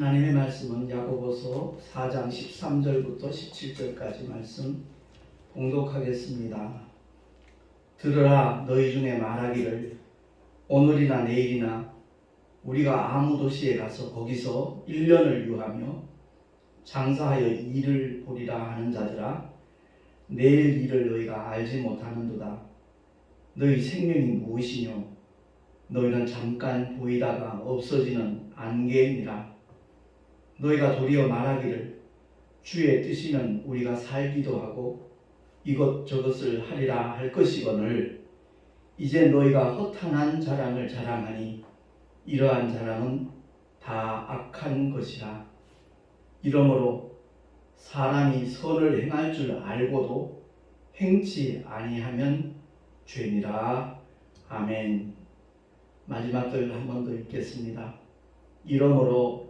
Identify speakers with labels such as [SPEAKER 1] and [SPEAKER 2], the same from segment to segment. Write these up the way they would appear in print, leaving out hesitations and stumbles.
[SPEAKER 1] 하나님의 말씀은 야고보서 4장 13절부터 17절까지 말씀 봉독하겠습니다. 들으라, 너희 중에 말하기를 오늘이나 내일이나 우리가 아무 도시에 가서 거기서 1년을 유하며 장사하여 일을 보리라 하는 자들아, 내일 일을 너희가 알지 못하는도다. 너희 생명이 무엇이뇨? 너희는 잠깐 보이다가 없어지는 안개니라. 너희가 도리어 말하기를 주의 뜻이면 우리가 살기도 하고 이것저것을 하리라 할 것이거늘 이제 너희가 허탄한 자랑을 자랑하니 이러한 자랑은 다 악한 것이라. 이러므로 사람이 선을 행할 줄 알고도 행치 아니하면 죄니라. 아멘. 마지막 절 한 번 더 읽겠습니다. 이러므로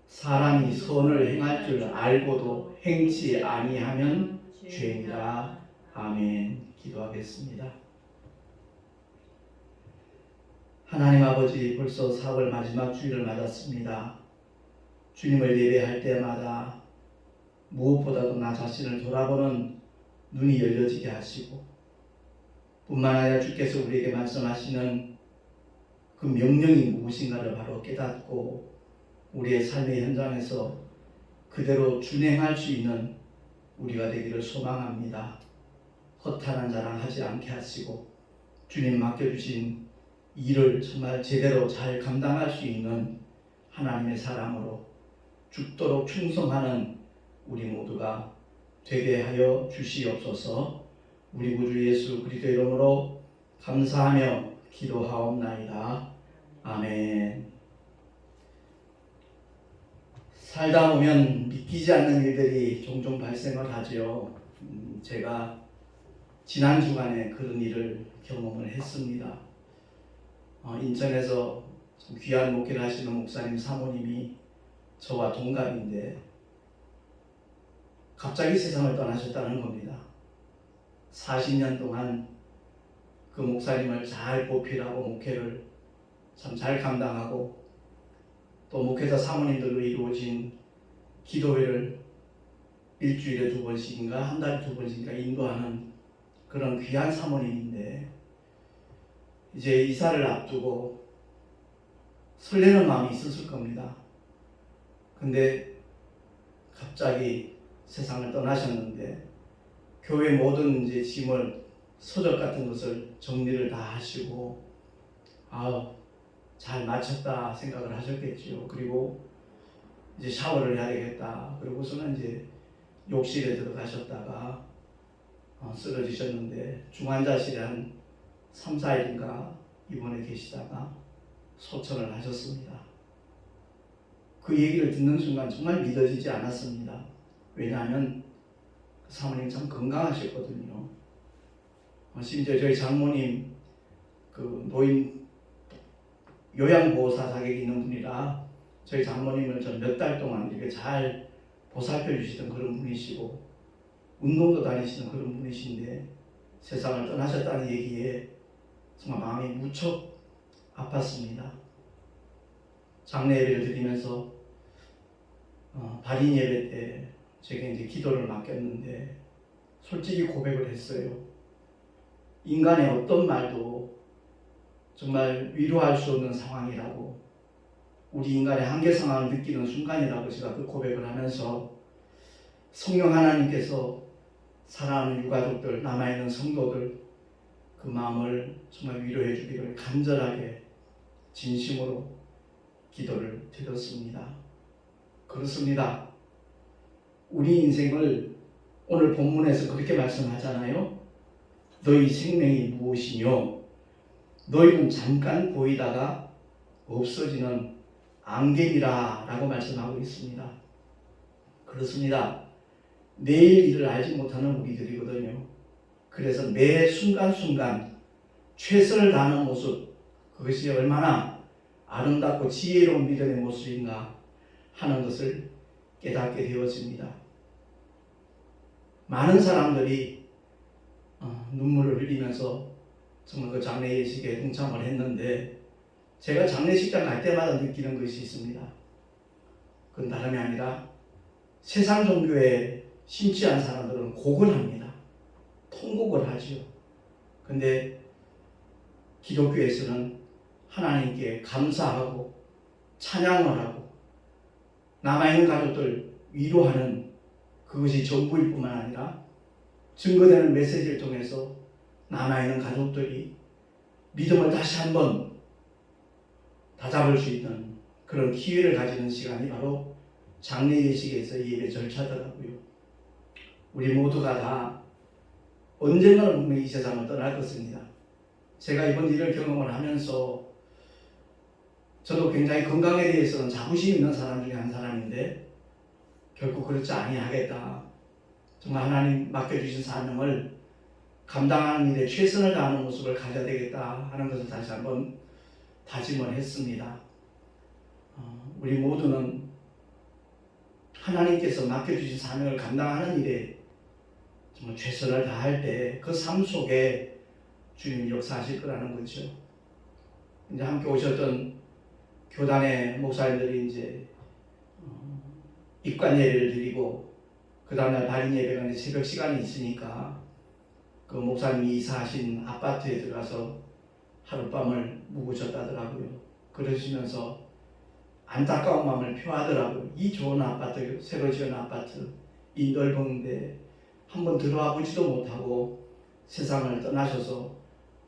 [SPEAKER 1] 사람이 선을 행할 줄 알고도 행치 아니하면 죄니라. 아멘. 기도하겠습니다. 하나님 아버지, 벌써 4월 마지막 주일을 맞았습니다. 주님을 예배할 때마다 무엇보다도 나 자신을 돌아보는 눈이 열려지게 하시고, 뿐만 아니라 주께서 우리에게 말씀하시는 그 명령이 무엇인가를 바로 깨닫고 우리의 삶의 현장에서 그대로 준행할 수 있는 우리가 되기를 소망합니다. 허탄한 자랑 하지 않게 하시고 주님 맡겨주신 일을 정말 제대로 잘 감당할 수 있는 하나님의 사람으로 죽도록 충성하는 우리 모두가 되게 하여 주시옵소서. 우리 구주 예수 그리스도 이름으로 감사하며 기도하옵나이다. 아멘. 살다 보면 믿기지 않는 일들이 종종 발생을 하죠. 제가 지난 주간에 그런 일을 경험을 했습니다. 인천에서 귀한 목회를 하시는 목사님 사모님이 저와 동갑인데 갑자기 세상을 떠나셨다는 겁니다. 40년 동안 그 목사님을 잘 보필하고 목회를 참 잘 감당하고 또 목회자 사모님들로 이루어진 기도회를 일주일에 2번씩인가 한 달에 2번씩인가 인도하는 그런 귀한 사모님인데 이제 이사를 앞두고 설레는 마음이 있었을 겁니다. 근데 갑자기 세상을 떠나셨는데 교회 모든 이제 짐을 서적 같은 것을 정리를 다 하시고 잘 마쳤다 생각을 하셨겠죠. 그리고 이제 샤워를 해야 되겠다. 그리고서는 이제 욕실에 들어가셨다가 쓰러지셨는데 중환자실에 한 3, 4일인가 입원해 계시다가 소천을 하셨습니다. 그 얘기를 듣는 순간 정말 믿어지지 않았습니다. 왜냐하면 그 사모님 참 건강하셨거든요. 심지어 저희 장모님 그 노인 요양보호사 자격이 있는 분이라 저희 장모님을 몇 달 동안 이렇게 잘 보살펴 주시던 그런 분이시고 운동도 다니시는 그런 분이신데 세상을 떠나셨다는 얘기에 정말 마음이 무척 아팠습니다. 장례 예배를 드리면서 발인 예배 때 제게 이제 기도를 맡겼는데 솔직히 고백을 했어요. 인간의 어떤 말도 정말 위로할 수 없는 상황이라고, 우리 인간의 한계 상황을 느끼는 순간이라고 제가 그 고백을 하면서 성령 하나님께서 사랑하는 유가족들, 남아있는 성도들 그 마음을 정말 위로해 주기를 간절하게 진심으로 기도를 드렸습니다. 그렇습니다. 우리 인생을 오늘 본문에서 그렇게 말씀하잖아요. 너희 생명이 무엇이뇨? 너희는 잠깐 보이다가 없어지는 안개니라 라고 말씀하고 있습니다. 그렇습니다. 내일 일을 알지 못하는 우리들이거든요. 그래서 매 순간순간 최선을 다하는 모습, 그것이 얼마나 아름답고 지혜로운 믿음의 모습인가 하는 것을 깨닫게 되었습니다. 많은 사람들이 눈물을 흘리면서 정말 그 장례식에 동참을 했는데 제가 장례식장 갈 때마다 느끼는 것이 있습니다. 그건 다름이 아니라 세상 종교에 신취한 사람들은 곡을 합니다. 통곡을 하지요. 근데 기독교에서는 하나님께 감사하고 찬양을 하고 남아있는 가족들 위로하는 그것이 전부일 뿐만 아니라 증거되는 메시지를 통해서 남아있는 가족들이 믿음을 다시 한번 다잡을 수 있는 그런 기회를 가지는 시간이 바로 장례 예식에서 예배 절차더라고요. 우리 모두가 다 언젠가는 이 세상을 떠날 것입니다. 제가 이번 일을 경험을 하면서 저도 굉장히 건강에 대해서는 자부심 있는 사람 중에 한 사람인데 결국 그렇지 아니하겠다. 정말 하나님 맡겨주신 사명을 감당하는 일에 최선을 다하는 모습을 가져야 되겠다 하는 것을 다시 한번 다짐을 했습니다. 우리 모두는 하나님께서 맡겨주신 사명을 감당하는 일에 정말 최선을 다할 때 그 삶 속에 주님이 역사하실 거라는 거죠. 이제 함께 오셨던 교단의 목사님들이 이제 입관 예배를 드리고 그 다음날 발인 예배가 이제 새벽 시간이 있으니까 그 목사님이 이사하신 아파트에 들어가서 하룻밤을 묵으셨다더라고요. 그러시면서 안타까운 마음을 표하더라고요. 이 좋은 아파트, 새로 지은 아파트, 이 넓은데 한번 들어와 보지도 못하고 세상을 떠나셔서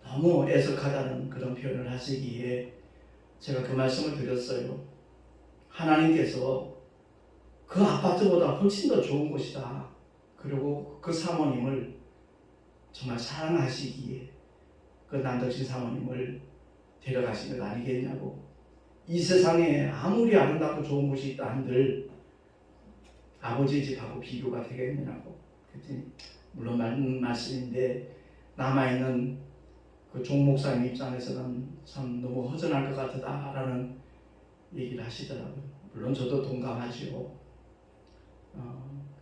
[SPEAKER 1] 너무 애석하다는 그런 표현을 하시기에 제가 그 말씀을 드렸어요. 하나님께서 그 아파트보다 훨씬 더 좋은 곳이다. 그리고 그 사모님을 정말 사랑하시기에 그 남덕신 사모님을 데려가신 것 아니겠냐고. 이 세상에 아무리 아름답고 좋은 곳이 있다 한들 아버지 집하고 비교가 되겠느냐고. 그랬더니 물론 맞는 말씀인데 남아있는 그 종 목사님 입장에서는 참 너무 허전할 것 같다라는 얘기를 하시더라고요. 물론 저도 동감하지요.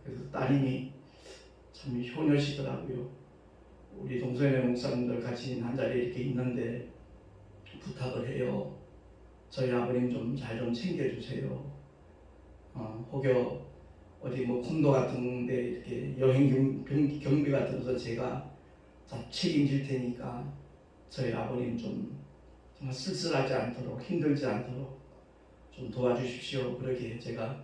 [SPEAKER 1] 그래서 따님이 참 효녀시더라고요. 우리 동서연의 목사님들 같이 한 자리에 이렇게 있는데 부탁을 해요. 저희 아버님 좀 잘 좀 챙겨주세요. 혹여 어디 뭐 콘도 같은데 이렇게 여행 경비 같은 것을 제가 다 책임질 테니까 저희 아버님 좀 정말 쓸쓸하지 않도록 힘들지 않도록 좀 도와주십시오. 그렇게 제가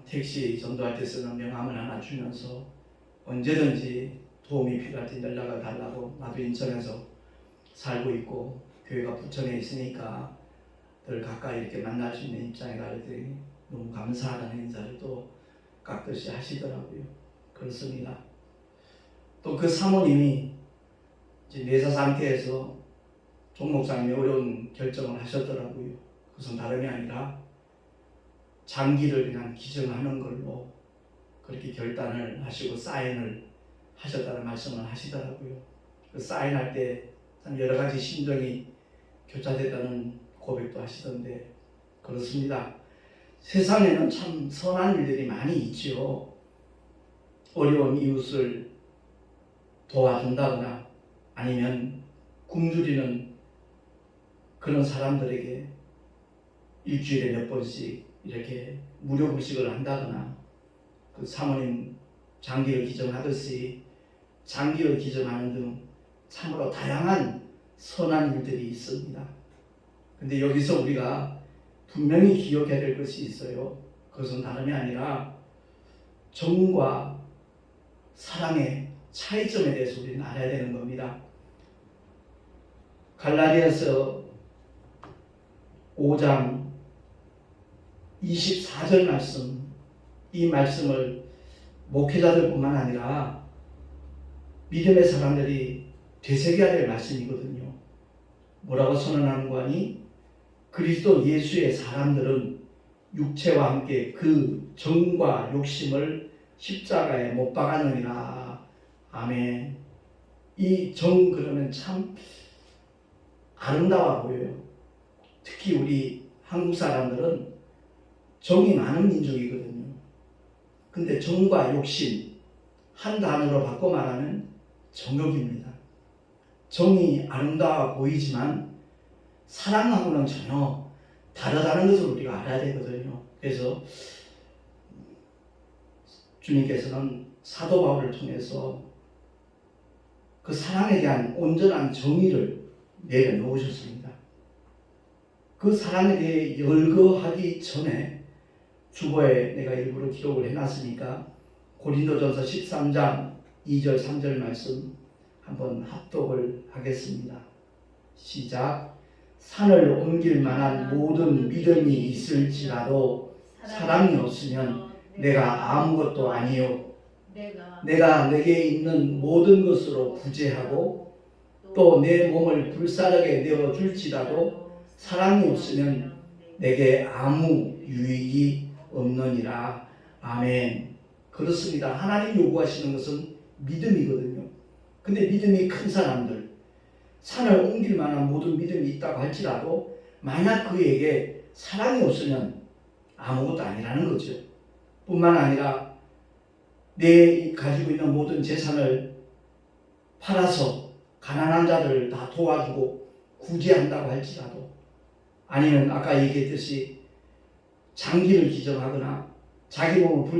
[SPEAKER 1] 택시 전도할 때 쓰는 명함을 하나 주면서 언제든지 도움이 필요할 때 연락을 달라고, 나도 인천에서 살고 있고 교회가 부천에 있으니까 늘 가까이 이렇게 만날 수 있는 입장이라 그랬더니 너무 감사하다는 인사를 또 깍듯이 하시더라고요. 그렇습니다. 또 그 사모님이 이제 내사 상태에서 종 목사님이 어려운 결정을 하셨더라고요. 그것은 다름이 아니라 장기를 그냥 기증하는 걸로 그렇게 결단을 하시고 사인을 하셨다는 말씀을 하시더라고요. 그 사인할 때 참 여러 가지 심정이 교차됐다는 고백도 하시던데 그렇습니다. 세상에는 참 선한 일들이 많이 있지요. 어려운 이웃을 도와준다거나 아니면 굶주리는 그런 사람들에게 일주일에 몇 번씩 이렇게 무료 급식을 한다거나 그 사모님 장기를 기증하듯이 장기를 기증하는 등 참으로 다양한 선한 일들이 있습니다. 근데 여기서 우리가 분명히 기억해야 될 것이 있어요. 그것은 다름이 아니라 정과 사랑의 차이점에 대해서 우리는 알아야 되는 겁니다. 갈라디아서 5장 24절 말씀, 이 말씀을 목회자들뿐만 아니라 믿음의 사람들이 되새겨야 될 말씀이거든요. 뭐라고 선언하는 거 아니? 그리스도 예수의 사람들은 육체와 함께 그 정과 욕심을 십자가에 못 박았느니라. 아멘. 이 정 그러면 참 아름다워 보여요. 특히 우리 한국 사람들은 정이 많은 민족이거든요. 근데 정과 욕심 한 단어로 바꿔 말하면 정욕입니다. 정이 아름다워 보이지만 사랑하고는 전혀 다르다는 것을 우리가 알아야 되거든요. 그래서 주님께서는 사도 바울을 통해서 그 사랑에 대한 온전한 정의를 내려놓으셨습니다. 그 사랑에 대해 열거하기 전에 주보에 내가 일부러 기록을 해놨으니까 고린도전서 13장 2절 3절 말씀 한번 합독을 하겠습니다. 시작. 산을 옮길 만한 모든 믿음이 있을지라도 사랑이 없으면 내가 아무것도 아니요 내가 내게 있는 모든 것으로 구제하고 또 내 몸을 불사르게 내어 줄지라도 사랑이 없으면 내게 아무 유익이 없느니라. 아멘. 그렇습니다. 하나님 요구하시는 것은 믿음이거든요. 근데 믿음이 큰 사람들, 산을 옮길 만한 모든 믿음이 있다고 할지라도 만약 그에게 사랑이 없으면 아무것도 아니라는 거죠. 뿐만 아니라 내 가지고 있는 모든 재산을 팔아서 가난한 자들을 다 도와주고 구제한다고 할지라도, 아니면 아까 얘기했듯이 장기를 기증하거나 자기 몸을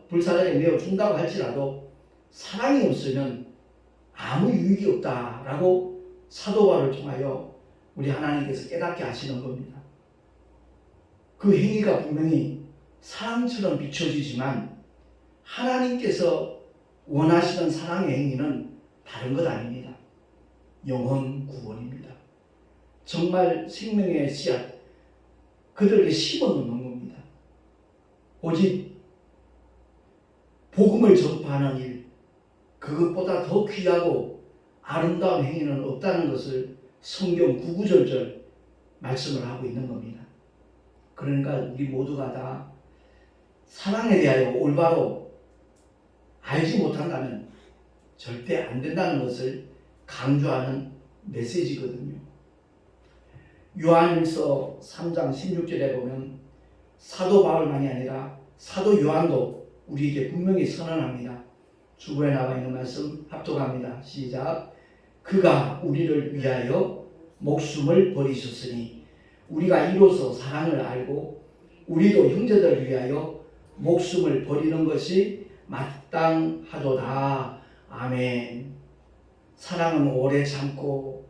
[SPEAKER 1] 불사르게 내어준다고 할지라도 사랑이 없으면 아무 유익이 없다라고 사도 바울을 통하여 우리 하나님께서 깨닫게 하시는 겁니다. 그 행위가 분명히 사랑처럼 비춰지지만 하나님께서 원하시는 사랑의 행위는 다른 것 아닙니다. 영혼 구원입니다. 정말 생명의 씨앗, 그들에게 심어놓는 겁니다. 오직 복음을 전파하는 일, 그것보다 더 귀하고 아름다운 행위는 없다는 것을 성경 구구절절 말씀을 하고 있는 겁니다. 그러니까 우리 모두가 다 사랑에 대하여 올바로 알지 못한다면 절대 안 된다는 것을 강조하는 메시지거든요. 요한일서 3장 16절에 보면 사도 바울만이 아니라 사도 요한도 우리에게 분명히 선언합니다. 주보에 나와 있는 말씀 합독합니다. 시작. 그가 우리를 위하여 목숨을 버리셨으니 우리가 이로써 사랑을 알고 우리도 형제들을 위하여 목숨을 버리는 것이 마땅하도다. 아멘. 사랑은 오래 참고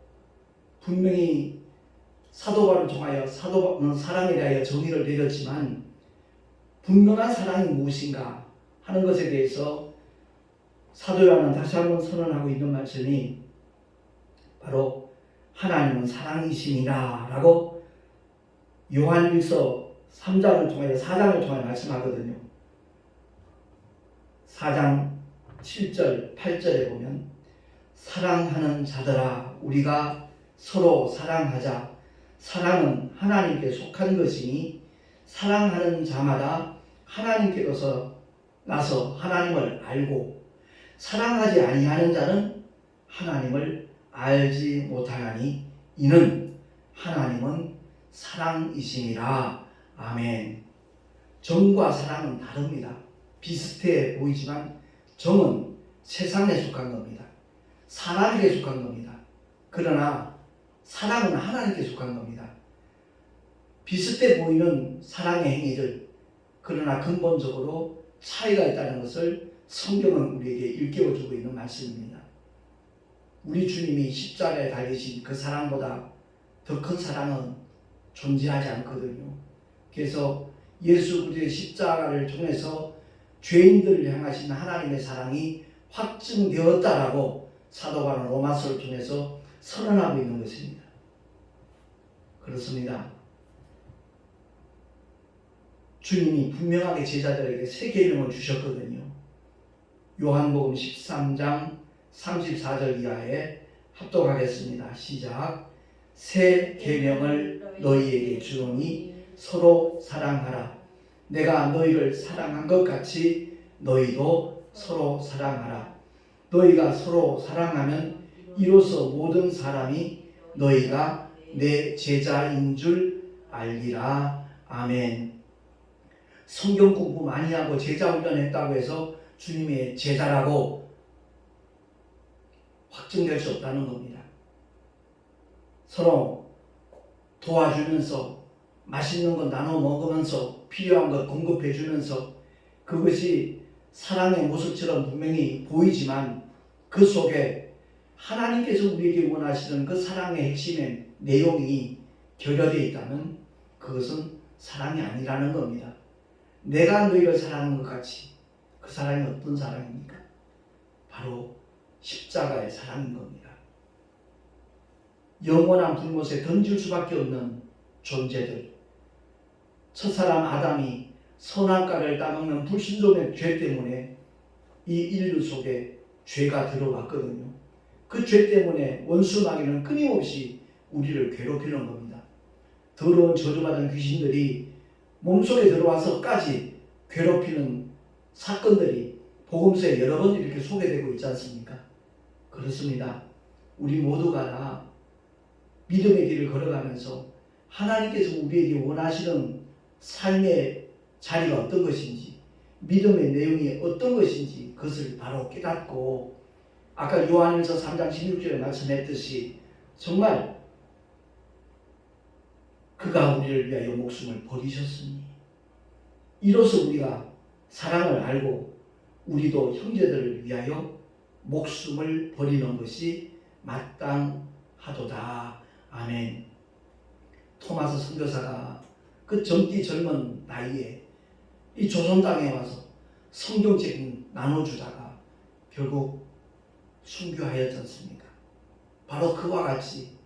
[SPEAKER 1] 분명히 사도 바울을 통하여 사도는 사랑에 대하여 정의를 내렸지만 분명한 사랑이 무엇인가 하는 것에 대해서 사도 요한은 다시 한번 선언하고 있는 말씀이 바로 하나님은 사랑이시니라 라고 요한일서 3장을 통하여 4장을 통하여 말씀하거든요. 4장 7절 8절에 보면 사랑하는 자들아 우리가 서로 사랑하자. 사랑은 하나님께 속한 것이니 사랑하는 자마다 하나님께로서 나서 하나님을 알고 사랑하지 아니하는 자는 하나님을 알지 못하나니 이는 하나님은 사랑이시니라. 아멘. 정과 사랑은 다릅니다. 비슷해 보이지만 정은 세상에 속한 겁니다. 사람에게 속한 겁니다. 그러나 사랑은 하나님께 속한 겁니다. 비슷해 보이는 사랑의 행위들, 그러나 근본적으로 차이가 있다는 것을 성경은 우리에게 일깨워주고 있는 말씀입니다. 우리 주님이 십자가에 달리신 그 사랑보다 더 큰 사랑은 존재하지 않거든요. 그래서 예수 그리스도의 십자가를 통해서 죄인들을 향하신 하나님의 사랑이 확증되었다라고 사도 바울은 로마서를 통해서 선언하고 있는 것입니다. 그렇습니다. 주님이 분명하게 제자들에게 세 계명을 주셨거든요. 요한복음 13장 34절 이하에 합독하겠습니다. 시작. 새 계명을 너희에게 주노니 서로 사랑하라. 내가 너희를 사랑한 것 같이 너희도 서로 사랑하라. 너희가 서로 사랑하면 이로써 모든 사람이 너희가 내 제자인 줄 알리라. 아멘. 성경 공부 많이 하고 제자 훈련했다고 해서 주님의 제자라고 확증될 수 없다는 겁니다. 서로 도와주면서 맛있는 거 나눠 먹으면서 필요한 것 공급해 주면서 그것이 사랑의 모습처럼 분명히 보이지만 그 속에 하나님께서 우리에게 원하시는 그 사랑의 핵심의 내용이 결여되어 있다면 그것은 사랑이 아니라는 겁니다. 내가 너희를 사랑하는 것 같이 그 사랑이 어떤 사랑입니까? 바로 십자가의 사랑인 겁니다. 영원한 불못에 던질 수밖에 없는 존재들, 첫사람 아담이 선악과를 따먹는 불순종의 죄 때문에 이 인류 속에 죄가 들어왔거든요. 그 죄 때문에 원수 마귀는 끊임없이 우리를 괴롭히는 겁니다. 더러운 저주받은 귀신들이 몸속에 들어와서까지 괴롭히는 사건들이 복음서에 여러 번 이렇게 소개되고 있지 않습니까? 그렇습니다. 우리 모두가 다 믿음의 길을 걸어가면서 하나님께서 우리에게 원하시는 삶의 자리가 어떤 것인지, 믿음의 내용이 어떤 것인지 그것을 바로 깨닫고 아까 요한일서 3장 16절에 말씀했듯이 정말 그가 우리를 위하여 목숨을 버리셨으니 이로써 우리가 사랑을 알고 우리도 형제들을 위하여 목숨을 버리는 것이 마땅하도다. 아멘. 토마스 선교사가 그 젊디 젊은 나이에 이 조선 땅에 와서 성경책 나눠주다가 결국 순교하였지 않습니까? 바로 그와 같이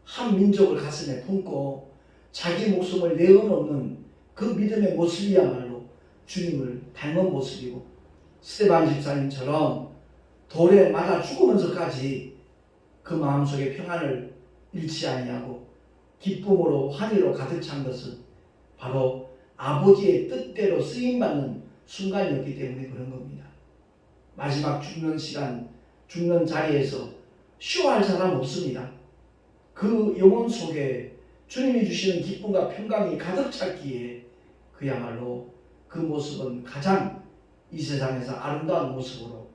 [SPEAKER 1] 한 민족을 가슴에 품고 자기 목숨을 내어놓는 그 믿음의 모습이야말로 주님을 닮은 모습이고, 스데반 집사님처럼 돌에 맞아 죽으면서까지 그 마음속에 평안을 잃지 아니하고 기쁨으로 환희로 가득 찬 것은 바로 아버지의 뜻대로 쓰임받는 순간이었기 때문에 그런 겁니다. 마지막 죽는 시간, 죽는 자리에서 쉬어할 사람 없습니다. 그 영혼 속에 주님이 주시는 기쁨과 평강이 가득 찼기에 그야말로 그 모습은 가장 이 세상에서 아름다운 모습으로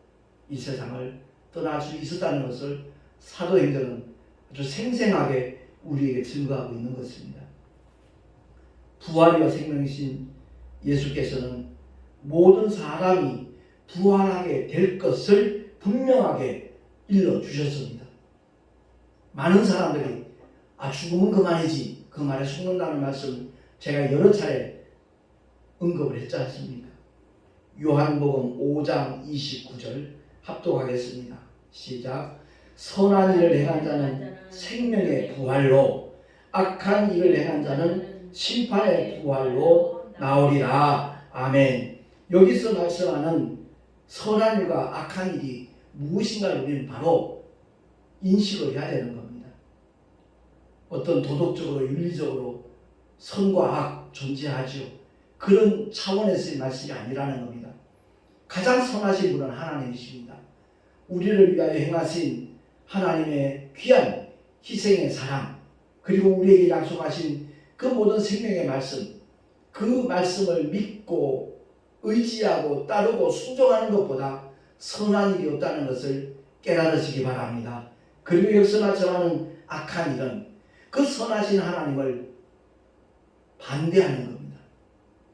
[SPEAKER 1] 이 세상을 떠날 수 있었다는 것을 사도행전은 아주 생생하게 우리에게 증거하고 있는 것입니다. 부활이와 생명이신 예수께서는 모든 사람이 부활하게 될 것을 분명하게 일러주셨습니다. 많은 사람들이 죽으면 그만이지, 그 말에 속는다는 말씀 제가 여러 차례 언급을 했지 않습니까? 요한복음 5장 29절 합독하겠습니다. 시작. 선한 일을 행한 자는 생명의 부활로, 악한 일을 행한 자는 심판의 부활로 나오리라. 아멘. 여기서 말씀하는 선한 일과 악한 일이 무엇인가를 우리는 바로 인식을 해야 되는 겁니다. 어떤 도덕적으로 윤리적으로 선과 악 존재하죠. 그런 차원에서의 말씀이 아니라는 겁니다. 가장 선하신 분은 하나님이십니다. 우리를 위하여 행하신 하나님의 귀한 희생의 사랑, 그리고 우리에게 약속하신 그 모든 생명의 말씀, 그 말씀을 믿고 의지하고 따르고 순종하는 것보다 선한 일이 없다는 것을 깨달으시기 바랍니다. 그리고 여기서 말씀하는 악한 일은 그 선하신 하나님을 반대하는 겁니다.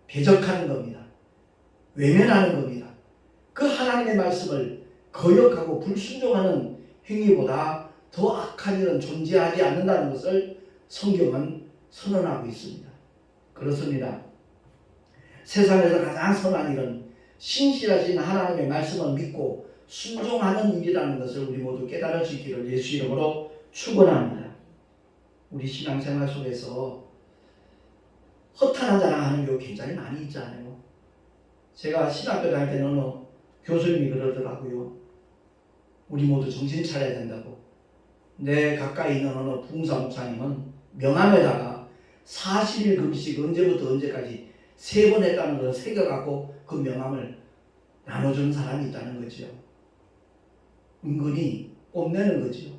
[SPEAKER 1] 배적하는 겁니다. 외면하는 겁니다. 그 하나님의 말씀을 거역하고 불순종하는 행위보다 더 악한 일은 존재하지 않는다는 것을 성경은 선언하고 있습니다. 그렇습니다. 세상에서 가장 선한 일은 신실하신 하나님의 말씀을 믿고 순종하는 일이라는 것을 우리 모두 깨달을 수 있기를 예수 이름으로 축원합니다. 우리 신앙생활 속에서 허탄한 자랑하는 경우 굉장히 많이 있잖아요. 제가 신학교 다닐 때는 어느 교수님이 그러더라고요. 우리 모두 정신 차려야 된다고. 내 가까이 있는 어느 부흥사 목사님은 명함에다가 40일 금식 언제부터 언제까지 3번 했다는 걸 새겨갖고 그 명함을 나눠주는 사람이 있다는 거죠. 은근히 뽐내는 거죠.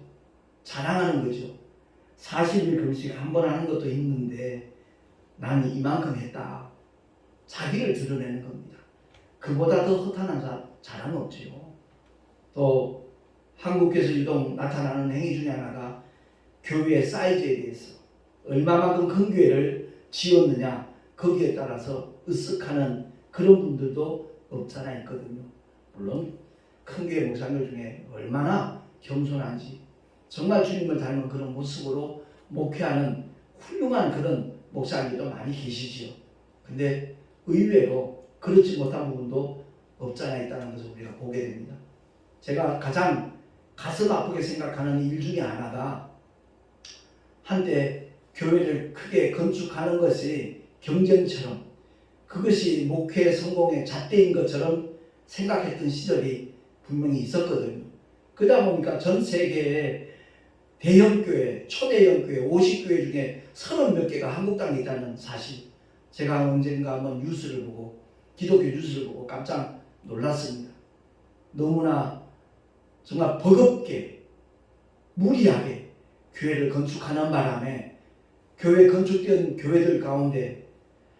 [SPEAKER 1] 자랑하는 거죠. 40일 금식 한 번 하는 것도 힘든데 나는 이만큼 했다. 자기를 드러내는 겁니다. 그보다 더 허탄한 자랑은 없지요. 또 한국에서 유독 나타나는 행위 중에 하나가 교회의 사이즈에 대해서 얼마만큼 큰 교회를 지었느냐 거기에 따라서 으쓱하는 그런 분들도 없잖아 있거든요. 물론 큰 교회 목사님들 중에 얼마나 겸손한지 정말 주님을 닮은 그런 모습으로 목회하는 훌륭한 그런 목사님도 많이 계시지요. 근데 의외로 그렇지 못한 부분도 없잖아 있다는 것을 우리가 보게 됩니다. 제가 가장 가슴 아프게 생각하는 일 중에 하나가 한때 교회를 크게 건축하는 것이 경쟁처럼 그것이 목회 성공의 잣대인 것처럼 생각했던 시절이 분명히 있었거든요. 그러다 보니까 전 세계에 대형교회, 초대형교회, 50교회 중에 30몇 개가 한국 땅에 있다는 사실, 제가 언젠가 한번 뉴스를 보고 기독교 뉴스를 보고 깜짝 놀랐습니다. 너무나 정말 버겁게 무리하게 교회를 건축하는 바람에 교회 건축된 교회들 가운데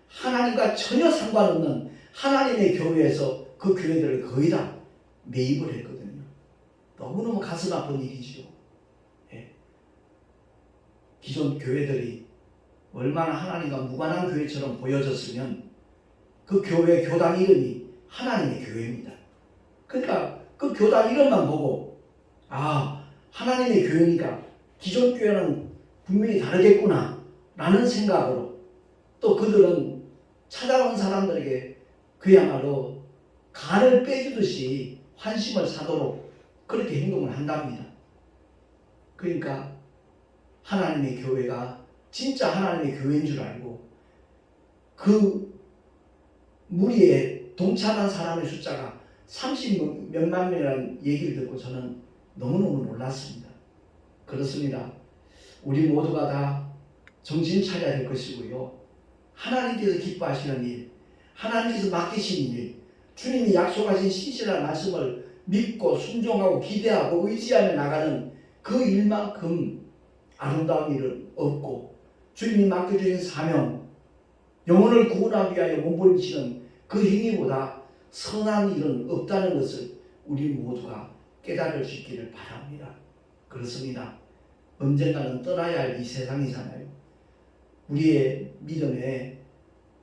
[SPEAKER 1] 하나님과 전혀 상관없는 하나님의 교회에서 그 교회들을 거의 다 매입을 했거든요. 너무너무 가슴 아픈 일이지요. 예. 기존 교회들이 얼마나 하나님과 무관한 교회처럼 보여졌으면 그 교회 교단 이름이 하나님의 교회입니다. 그러니까 그 교단 이름만 보고 하나님의 교회니까 기존 교회는 분명히 다르겠구나 라는 생각으로 또 그들은 찾아온 사람들에게 그야말로 간을 빼주듯이 환심을 사도록 그렇게 행동을 한답니다. 그러니까 하나님의 교회가 진짜 하나님의 교회인 줄 알고 그 무리에 동참한 사람의 숫자가 30 몇만 명이라는 얘기를 듣고 저는 너무너무 놀랐습니다. 그렇습니다. 우리 모두가 다 정신 차려야 될 것이고요. 하나님께서 기뻐하시는 일, 하나님께서 맡기신 일, 주님이 약속하신 신실한 말씀을 믿고 순종하고 기대하고 의지하며 나가는 그 일만큼 아름다운 일은 없고 주님이 맡겨주신 사명, 영혼을 구원하기 위하여 몸부림치는 그 행위보다 선한 일은 없다는 것을 우리 모두가 깨달을 수 있기를 바랍니다. 그렇습니다. 언젠가는 떠나야 할 이 세상이잖아요. 우리의 믿음의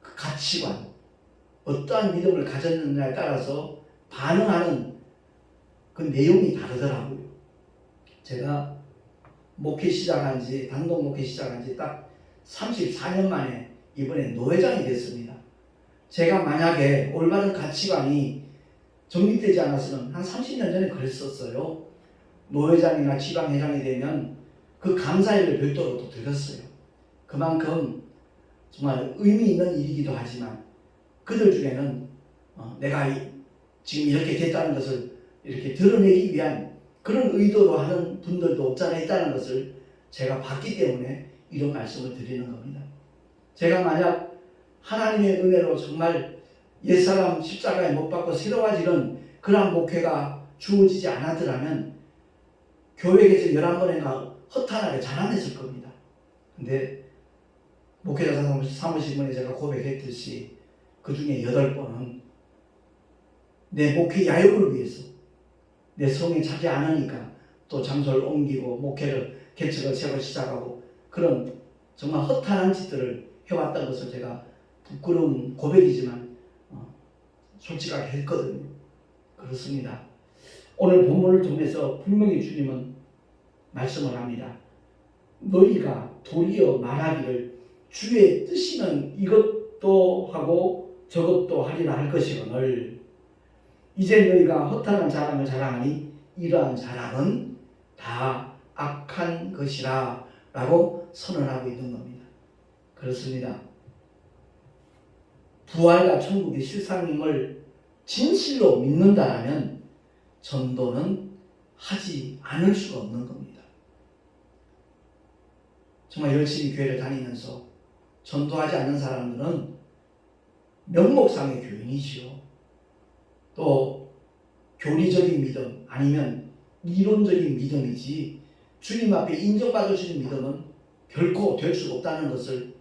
[SPEAKER 1] 그 가치관, 어떠한 믿음을 가졌느냐에 따라서 반응하는 그 내용이 다르더라고요. 제가 목회 시작한 지, 단독 목회 시작한 지 딱 34년 만에 이번에 노회장이 됐습니다. 제가 만약에 올바른 가치관이 정립되지 않았으면 한 30년 전에 그랬었어요. 노회장이나 지방회장이 되면 그 감사일을 별도로 또 드렸어요. 그만큼 정말 의미 있는 일이기도 하지만 그들 중에는 내가 지금 이렇게 됐다는 것을 이렇게 드러내기 위한 그런 의도로 하는 분들도 없지 않아 있다는 것을 제가 봤기 때문에 이런 말씀을 드리는 겁니다. 제가 만약 하나님의 은혜로 정말 옛사람 십자가에 못 박고 새로워지는 그런 목회가 주어지지 않았더라면 교회에서 11번인가 허탄하게 자라냈을 겁니다. 근데 목회자 사무실문에 제가 고백했듯이 그 중에 8번은 내 목회 야욕을 위해서 내 성에 차지 않으니까 또 장소를 옮기고 목회를 개척을 새로 시작하고 그런 정말 허탄한 짓들을 해왔다는 것을 제가 부끄러운 고백이지만 솔직하게 했거든요. 그렇습니다. 오늘 본문을 통해서 분명히 주님은 말씀을 합니다. 너희가 도리어 말하기를 주의 뜻이면 이것도 하고 저것도 하리라 할 것이거늘 이제 너희가 허탄한 자랑을 자랑하니 이러한 자랑은 다 악한 것이라 라고 선언하고 있는 겁니다. 그렇습니다. 부활과 천국의 실상임을 진실로 믿는다라면 전도는 하지 않을 수가 없는 겁니다. 정말 열심히 교회를 다니면서 전도하지 않는 사람들은 명목상의 교인이지요. 또 교리적인 믿음 아니면 이론적인 믿음이지 주님 앞에 인정받을 수 있는 믿음은 결코 될 수가 없다는 것을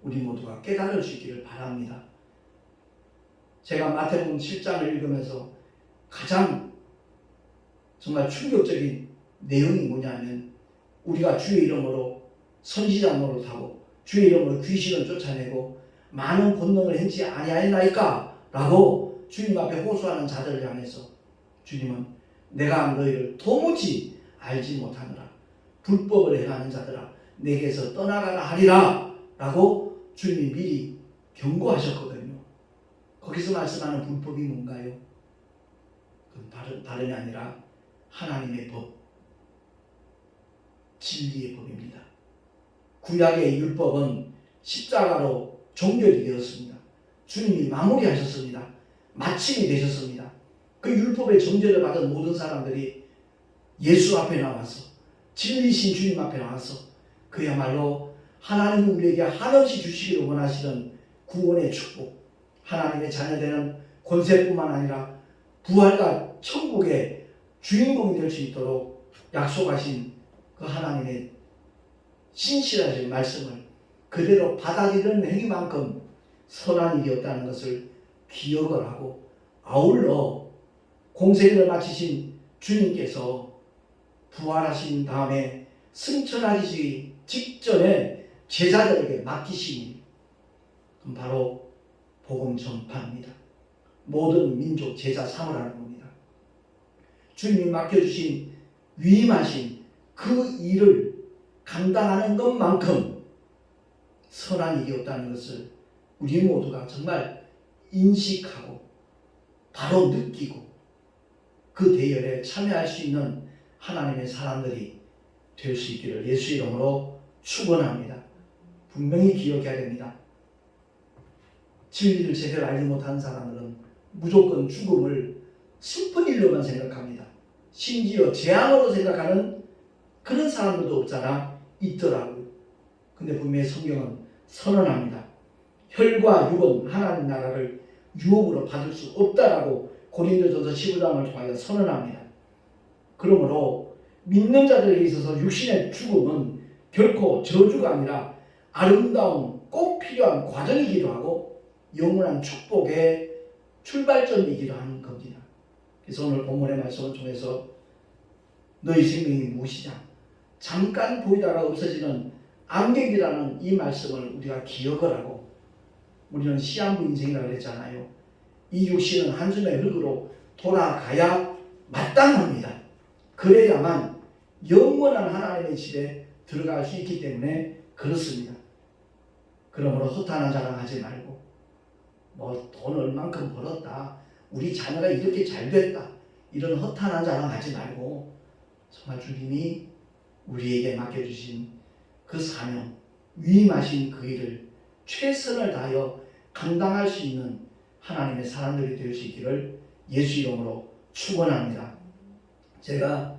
[SPEAKER 1] 우리 모두가 깨달을 수 있기를 바랍니다. 제가 마태복음 7장을 읽으면서 가장 정말 충격적인 내용이 뭐냐면 우리가 주의 이름으로 선지자 노릇하고 주의 이름으로 귀신을 쫓아내고 많은 권능을 행치 아니하였나이까? 라고 주님 앞에 호소하는 자들을 향해서 주님은 내가 너희를 도무지 알지 못하느라 불법을 행하는 자들아 내게서 떠나가라 하리라 라고 주님이 미리 경고하셨거든요. 거기서 말씀하는 불법이 뭔가요? 그건 다름이 아니라 하나님의 법, 진리의 법입니다. 구약의 율법은 십자가로 종결이 되었습니다. 주님이 마무리하셨습니다. 마침이 되셨습니다. 그 율법의 정죄를 받은 모든 사람들이 예수 앞에 나와서 진리신 주님 앞에 나와서 그야말로 하나님이 우리에게 한없이 주시기를 원하시는 구원의 축복, 하나님의 자녀되는 권세뿐만 아니라 부활과 천국의 주인공이 될 수 있도록 약속하신 그 하나님의 신실하신 말씀을 그대로 받아들이는 행위만큼 선한 일이었다는 것을 기억을 하고 아울러 공생애를 마치신 주님께서 부활하신 다음에 승천하시기 직전에 제자들에게 맡기신 일, 바로 복음 전파입니다. 모든 민족 제자 삼으라는 겁니다. 주님이 맡겨주신 위임하신 그 일을 감당하는 것만큼 선한 일이었다는 것을 우리 모두가 정말 인식하고 바로 느끼고 그 대열에 참여할 수 있는 하나님의 사람들이 될 수 있기를 예수 이름으로 축원합니다. 분명히 기억해야 됩니다. 진리를 제대로 알지 못한 사람들은 무조건 죽음을 슬픈 일로만 생각합니다. 심지어 재앙으로 생각하는 그런 사람들도 없잖아 있더라고요. 근데 분명히 성경은 선언합니다. 혈과 육은 하나님 나라를 유업으로 받을 수 없다라고 고린도전서 15장을 통하여 선언합니다. 그러므로 믿는 자들에게 있어서 육신의 죽음은 결코 저주가 아니라 아름다운 꼭 필요한 과정이기도 하고 영원한 축복의 출발점이기도 하는 겁니다. 그래서 오늘 본문의 말씀을 통해서 너희 생명이 무엇이냐? 잠깐 보이다가 없어지는 안개이라는 이 말씀을 우리가 기억을 하고 우리는 시한부 인생이라고 그랬잖아요. 이 육신은 한숨의 흙으로 돌아가야 마땅합니다. 그래야만 영원한 하나님의 집에 들어갈 수 있기 때문에 그렇습니다. 그러므로 허탄한 자랑하지 말고 뭐 돈 얼만큼 벌었다, 우리 자녀가 이렇게 잘 됐다, 이런 허탄한 자랑하지 말고 정말 주님이 우리에게 맡겨주신 그 사명, 위임하신 그 일을 최선을 다하여 감당할 수 있는 하나님의 사람들이 될 수 있기를 예수 이름으로 축원합니다. 제가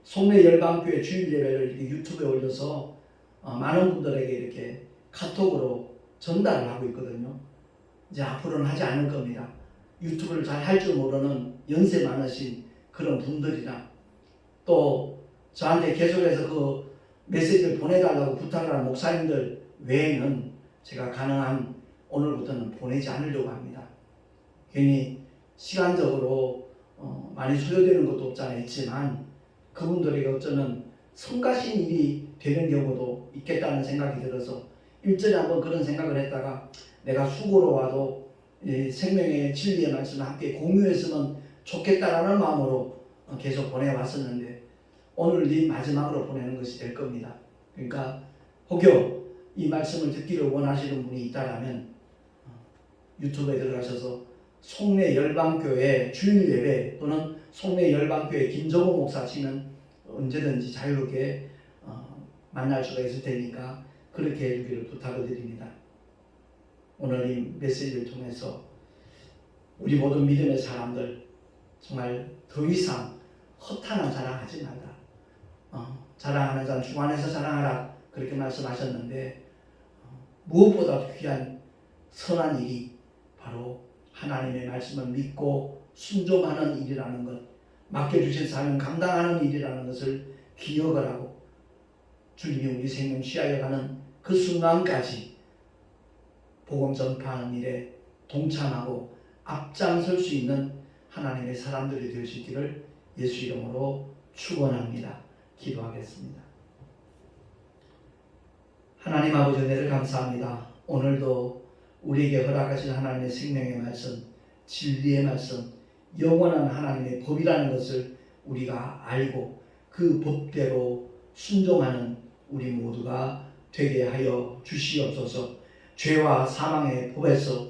[SPEAKER 1] 송내 열방교회 주일 예배를 이렇게 유튜브에 올려서 많은 분들에게 이렇게 카톡으로 전달을 하고 있거든요. 이제 앞으로는 하지 않을 겁니다. 유튜브를 잘 할 줄 모르는 연세 많으신 그런 분들이나 또 저한테 계속해서 그 메시지를 보내달라고 부탁을 하는 목사님들 외에는 제가 가능한 오늘부터는 보내지 않으려고 합니다. 괜히 시간적으로 많이 소요되는 것도 없잖아 있지만 그분들에게 어쩌면 성가신 일이 되는 경우도 있겠다는 생각이 들어서 일전에 한번 그런 생각을 했다가 내가 수고로 와도 생명의 진리의 말씀을 함께 공유했으면 좋겠다라는 마음으로 계속 보내왔었는데 오늘 이 마지막으로 보내는 것이 될 겁니다. 그러니까 혹여 이 말씀을 듣기를 원하시는 분이 있다라면 유튜브에 들어가셔서 송내 열방교회 주일 예배 또는 송내 열방교회 김정호 목사 치면 언제든지 자유롭게 만날 수가 있을 테니까 그렇게 해주기를 부탁을 드립니다. 오늘 이 메시지를 통해서 우리 모든 믿음의 사람들 정말 더 이상 허탄한 자랑하지 말라. 자랑하는 자는 주 안에서 자랑하라 그렇게 말씀하셨는데 무엇보다 귀한 선한 일이 바로 하나님의 말씀을 믿고 순종하는 일이라는 것, 맡겨주신 사명 감당하는 일이라는 것을 기억을 하고 주님이 우리 생명 취하여 가는 그 순간까지 복음 전파하는 일에 동참하고 앞장설 수 있는 하나님의 사람들이 될 수 있기를 예수 이름으로 축원합니다. 기도하겠습니다. 하나님 아버지 은혜를 감사합니다. 오늘도 우리에게 허락하신 하나님의 생명의 말씀, 진리의 말씀, 영원한 하나님의 법이라는 것을 우리가 알고 그 법대로 순종하는 우리 모두가 되게 하여 주시옵소서. 죄와 사망의 법에서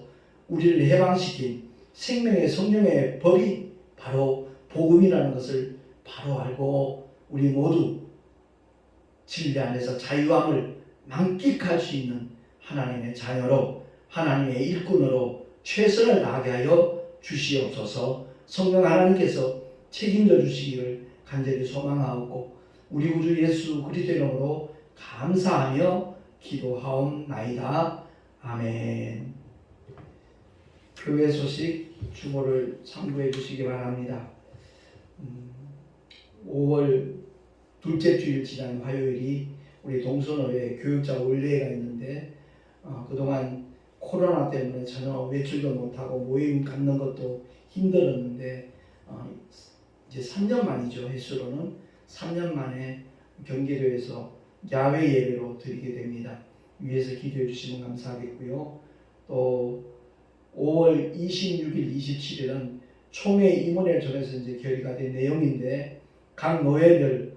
[SPEAKER 1] 우리를 해방시킨 생명의 성령의 법이 바로 복음이라는 것을 바로 알고 우리 모두 진리 안에서 자유함을 만끽할 수 있는 하나님의 자녀로, 하나님의 일꾼으로 최선을 다하게 하여 주시옵소서. 성령 하나님께서 책임져 주시기를 간절히 소망하옵고 우리 구주 예수 그리스도의 이름으로 감사하며 기도하옵나이다. 아멘. 교회 소식 주보를 참고해 주시기 바랍니다. 5월 둘째 주일 지난 화요일이 우리 동선호회 교육자 원례가 있는데 그동안 코로나 때문에 전혀 외출도 못하고 모임 갖는 것도 힘들었는데 이제 3년 만이죠. 횟수로는 3년 만에 경기도에서 야외 예배로 드리게 됩니다. 위에서 기도해 주시면 감사하겠고요. 또 5월 26일, 27일은 총회 임원회를 통해서 이제 결의가 된 내용인데 각 노회별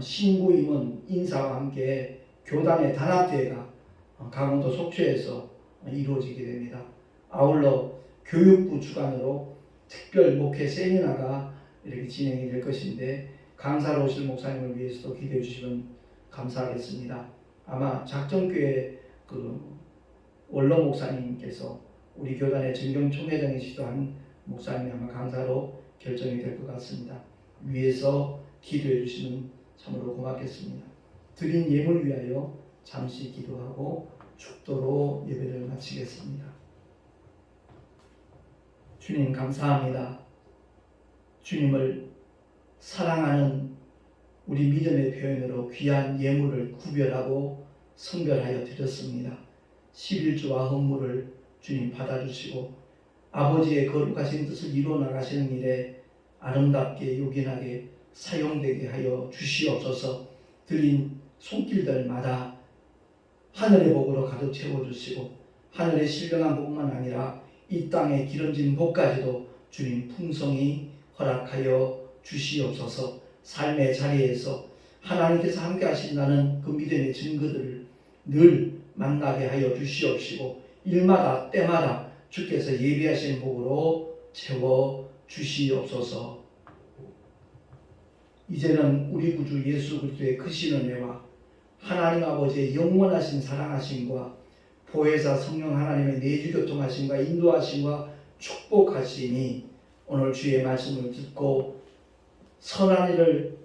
[SPEAKER 1] 신구 임원 인사와 함께 교단의 단합대회가 강원도 속초에서 이루어지게 됩니다. 아울러 교육부 주관으로 특별 목회 세미나가 이렇게 진행이 될 것인데 강사로 오실 목사님을 위해서도 기대해 주시면 감사하겠습니다. 아마 작정교회 원로 목사님께서 우리 교단의 정경총회장이시기도 한 목사님이 아마 강사로 결정이 될 것 같습니다. 위에서 기도해 주시면 참으로 고맙겠습니다. 드린 예물 위하여 잠시 기도하고 축도로 예배를 마치겠습니다. 주님 감사합니다. 주님을 사랑하는 우리 믿음의 표현으로 귀한 예물을 구별하고 성별하여 드렸습니다. 11조와 헌물을 주님 받아주시고 아버지의 거룩하신 뜻을 이루어 나가시는 일에 아름답게 요긴하게 사용되게 하여 주시옵소서. 드린 손길들마다 하늘의 복으로 가득 채워주시고 하늘의 신령한 복만 아니라 이 땅의 기름진 복까지도 주님 풍성히 허락하여 주시옵소서. 삶의 자리에서 하나님께서 함께 하신다는 그 믿음의 증거들을 늘 만나게 하여 주시옵시고 일마다 때마다 주께서 예비하신 복으로 채워 주시옵소서. 이제는 우리 구주 예수 그리스도의 크신 은혜와 하나님 아버지의 영원하신 사랑하심과 보혜사 성령 하나님의 내주교통하심과 인도하심과 축복하심이 오늘 주의 말씀을 듣고 선한 일을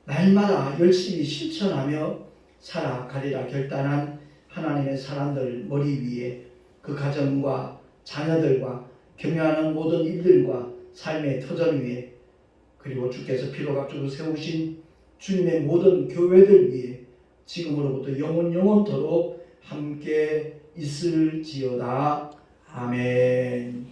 [SPEAKER 1] 날마다 열심히 실천하며 살아가리라 결단한 하나님의 사람들 머리 위에 그 가정과 자녀들과 경영하는 모든 일들과 삶의 터전 위에 그리고 주께서 피로 값주고 세우신 주님의 모든 교회들 위에 지금으로부터 영원토록 함께 있을지어다. 아멘.